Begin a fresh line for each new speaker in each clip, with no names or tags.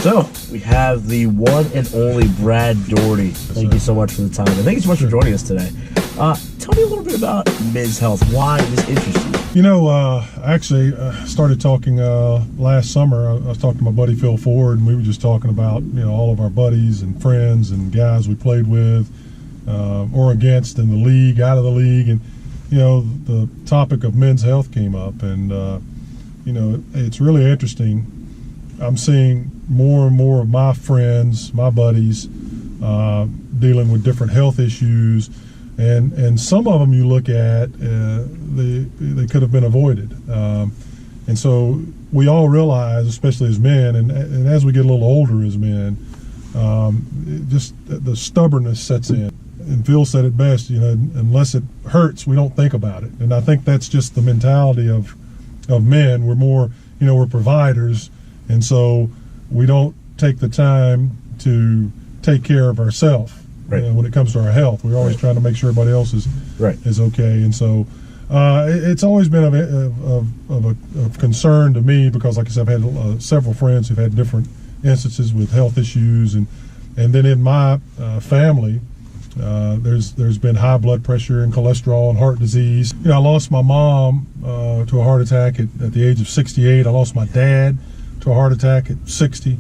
So, we have the one and only Brad Daugherty. Thank you so much for the time, and thank you so much for joining us today. Tell me a little bit about men's health, why this interests you.
You know, actually, started talking last summer. I was talking to my buddy Phil Ford, and we were just talking about, you know, all of our buddies and friends and guys we played with or against in the league, out of the league, and, you know, the topic of men's health came up, and, you know, it's really interesting. I'm seeing more and more of my friends, my buddies, dealing with different health issues, and some of them you look at, they could have been avoided. And so we all realize, especially as men, and as we get a little older as men, just the stubbornness sets in. And Phil said it best, you know, unless it hurts, we don't think about it. And I think that's just the mentality of men. We're more, you know, we're providers, and so we don't take the time to take care of ourselves. Right. When it comes to our health, we're always trying to make sure everybody else is okay. And so it's always been of concern to me, because, like I said, I've had several friends who've had different instances with health issues, and then in my family, there's been high blood pressure and cholesterol and heart disease. You know, I lost my mom to a heart attack at the age of 68. I lost my dad to a heart attack at 60.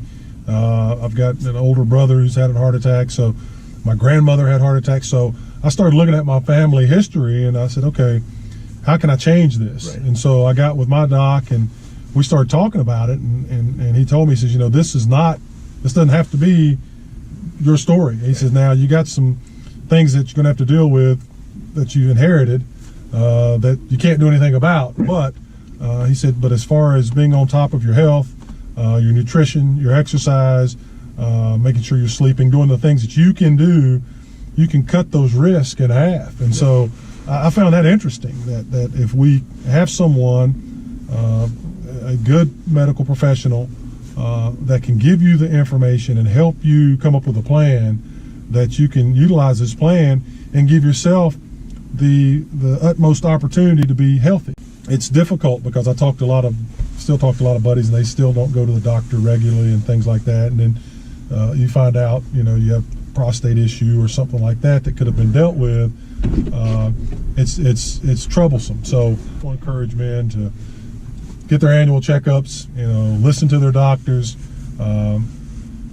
I've got an older brother who's had a heart attack. So my grandmother had heart attacks. So I started looking at my family history, and I said, okay, how can I change this? Right. And so I got with my doc, and we started talking about it, and he told me, he says, you know, this doesn't have to be your story. He says, now you got some things that you're going to have to deal with that you inherited that you can't do anything about. But he said, but as far as being on top of your health, your nutrition, your exercise, making sure you're sleeping, doing the things that you can do, you can cut those risks in half. And so I found that interesting, that if we have someone, a good medical professional, that can give you the information and help you come up with a plan, that you can utilize this plan and give yourself the utmost opportunity to be healthy. It's difficult because I still talk to a lot of buddies, and they still don't go to the doctor regularly and things like that. And then you find out, you know, you have a prostate issue or something like that could have been dealt with. It's troublesome. So I want to encourage men to get their annual checkups, you know, listen to their doctors,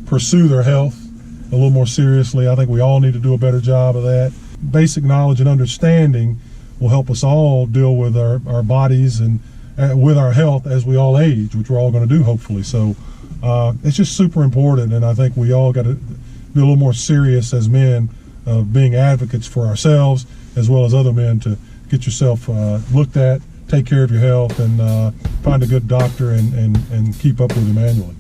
pursue their health a little more seriously. I think we all need to do a better job of that. Basic knowledge and understanding will help us all deal with our bodies and with our health as we all age, which we're all going to do, hopefully. So it's just super important, and I think we all got to be a little more serious as men of being advocates for ourselves as well as other men, to get yourself looked at, take care of your health, and find a good doctor and keep up with him annually.